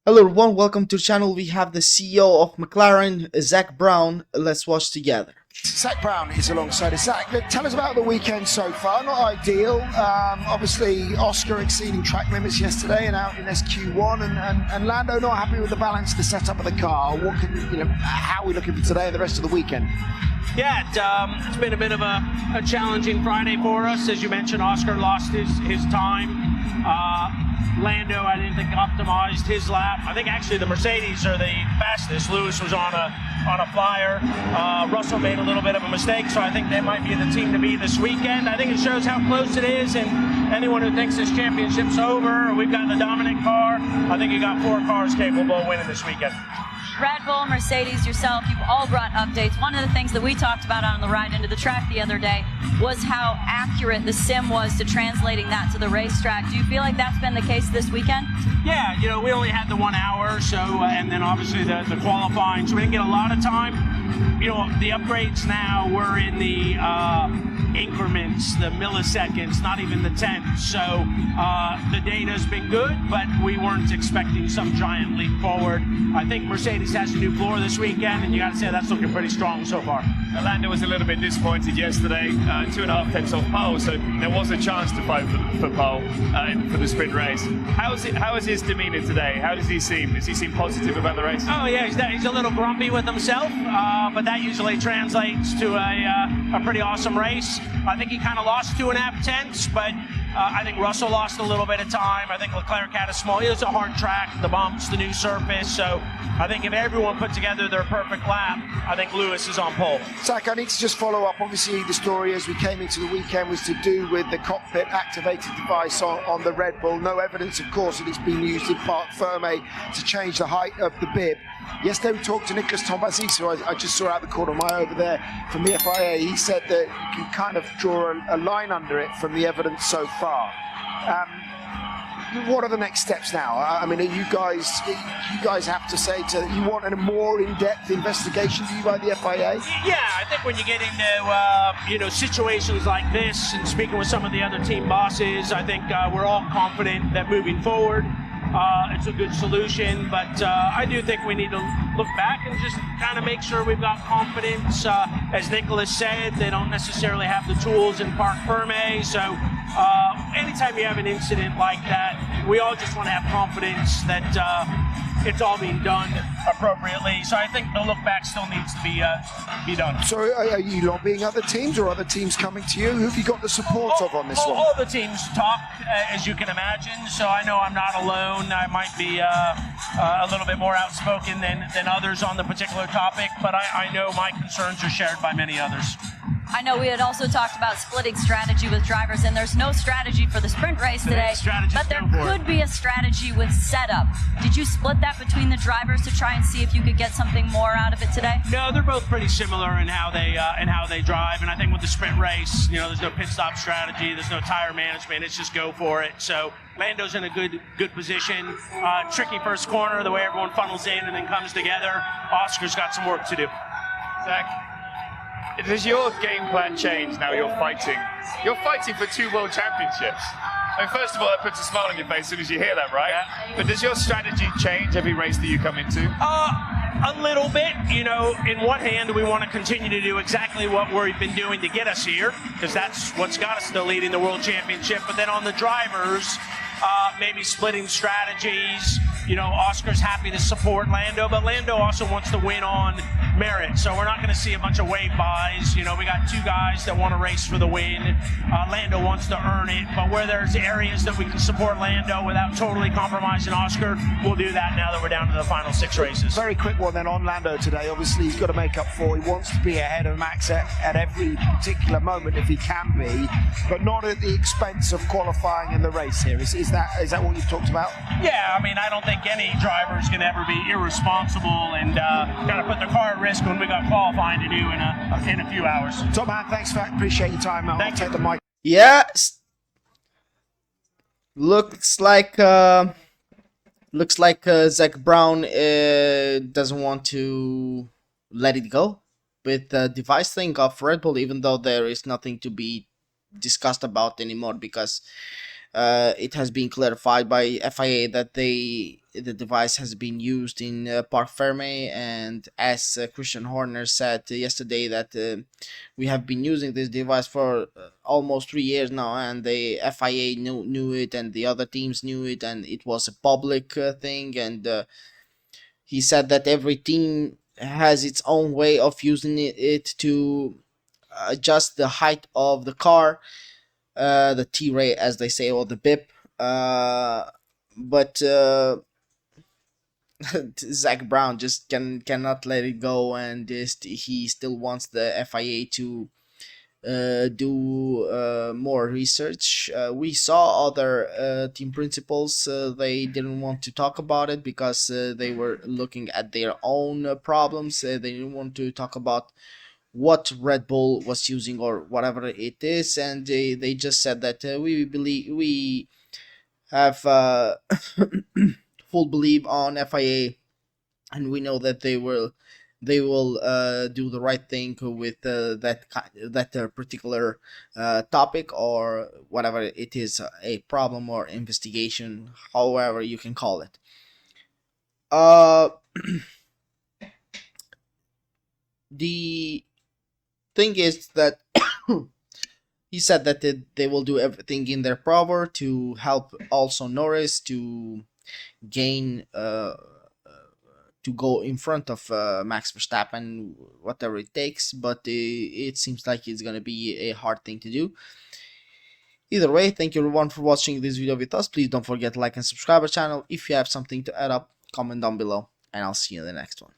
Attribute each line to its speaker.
Speaker 1: Hello everyone, welcome to the channel. We have the CEO of McLaren, Zak Brown. Let's watch together.
Speaker 2: Zak Brown is alongside us. Zak, tell us about the weekend so far. Not ideal. Obviously, Oscar exceeding track limits yesterday and out in SQ1, and Lando not happy with the balance of the setup of the car. How are we looking for today and the rest of the weekend?
Speaker 3: Yeah, it's been a bit of a challenging Friday for us. As you mentioned, Oscar lost his time. Lando, I didn't think, optimized his lap. I think actually the Mercedes are the fastest. Lewis was on a flyer. Russell made a little bit of a mistake, so I think they might be the team to beat this weekend. I think it shows how close it is, and anyone who thinks this championship's over, we've got the dominant car, I think you got 4 cars capable of winning this weekend.
Speaker 4: Red Bull, Mercedes, yourself, you've all brought updates. One of the things that we talked about on the ride into the track the other day was how accurate the sim was to translating that to the racetrack. Do you feel like that's been the case this weekend?
Speaker 3: Yeah, we only had the 1 hour, so and then obviously the qualifying, so we didn't get a lot of time. The upgrades now were in the increments, the milliseconds, not even the tenths. So the data's been good, but we weren't expecting some giant leap forward. I think Mercedes has a new floor this weekend, and you got to say that's looking pretty strong so far.
Speaker 5: Lando was a little bit disappointed yesterday, 2.5 tenths off pole, so there was a chance to fight for pole for the sprint race. How is his demeanour today? How does he seem? Does he seem positive about the race?
Speaker 3: Oh yeah, he's a little grumpy with himself, but that usually translates to a pretty awesome race. I think he kind of lost 2.5 tenths, but I think Russell lost a little bit of time. I think Leclerc had a small, it was a hard track, the bumps, the new surface. So I think if everyone put together their perfect lap, I think Lewis is on pole.
Speaker 2: Zak, I need to just follow up. Obviously, the story as we came into the weekend was to do with the cockpit activated device on the Red Bull. No evidence, of course, that it's been used in part firme to change the height of the bib. Yesterday we talked to Nicholas Tombazzi, so I just saw out the corner of my eye over there from the FIA. He said that you can kind of draw a line under it from the evidence so far. What are the next steps now? I mean, you guys have to say you want a more in-depth investigation to you by the FIA?
Speaker 3: Yeah, I think when you get into situations like this and speaking with some of the other team bosses, I think we're all confident that moving forward, it's a good solution, but I do think we need to look back and just kind of make sure we've got confidence. As Nicholas said, they don't necessarily have the tools in Parc Ferme, so anytime you have an incident like that, we all just want to have confidence that it's all being done appropriately. So I think the look back still needs to be done.
Speaker 2: So are you lobbying other teams, or other teams coming to you? Who have you got the support of on this one?
Speaker 3: All the teams talk, as you can imagine, so I know I'm not alone. I might be a little bit more outspoken than others on the particular topic, but I know my concerns are shared by many others.
Speaker 4: I know we had also talked about splitting strategy with drivers, and there's no strategy for the sprint race today, but there could be a strategy with setup. Did you split that between the drivers to try and see if you could get something more out of it today?
Speaker 3: No, they're both pretty similar in how they drive, and I think with the sprint race, there's no pit stop strategy, there's no tire management, it's just go for it. So Lando's in a good position. Tricky first corner, the way everyone funnels in and then comes together. Oscar's got some work to do.
Speaker 5: Zach, does your game plan change now you're fighting? You're fighting for 2 world championships. I mean, first of all, that puts a smile on your face as soon as you hear that, right? Yeah. But does your strategy change every race that you come into?
Speaker 3: A little bit. In one hand, we want to continue to do exactly what we've been doing to get us here, because that's what's got us still leading the world championship. But then on the drivers, maybe splitting strategies. Oscar's happy to support Lando, but Lando also wants to win on merit. So we're not going to see a bunch of wave buys. We got 2 guys that want to race for the win. Lando wants to earn it, but where there's areas that we can support Lando without totally compromising Oscar, we'll do that now that we're down to the final 6 races.
Speaker 2: Very quick one then on Lando today. Obviously, he's got to make up for. He wants to be ahead of Max at every particular moment if he can be, but not at the expense of qualifying in the race here. Is that what you've talked about?
Speaker 3: Yeah, I mean, I don't think any driver is going to ever be irresponsible and kind of put their car at risk when we got qualifying to do in a few hours.
Speaker 2: Top man, thanks for that. Appreciate your time. I'll take the mic.
Speaker 1: Yeah, looks like Zak Brown doesn't want to let it go with the device thing of Red Bull, even though there is nothing to be discussed about anymore, because It has been clarified by FIA that the device has been used in Parc Ferme, and as Christian Horner said yesterday, that we have been using this device for almost 3 years now, and the FIA knew it, and the other teams knew it, and it was a public thing. And he said that every team has its own way of using it to adjust the height of the car, the T rate, as they say, or the BIP. But Zak Brown just cannot let it go, and he still wants the FIA to do more research. We saw other team principals. They didn't want to talk about it because they were looking at their own problems. They didn't want to talk about what Red Bull was using or whatever it is, and they just said that we have full belief on FIA, and we know that they will do the right thing with that particular topic, or whatever it is, a problem or investigation, however you can call it. Uh, the thing is that he said that they will do everything in their power to help also Norris to gain to go in front of Max Verstappen, whatever it takes. But it seems like it's gonna be a hard thing to do. Either way, thank you everyone for watching this video with us. Please don't forget to like and subscribe our channel. If you have something to add up, comment down below, and I'll see you in the next one.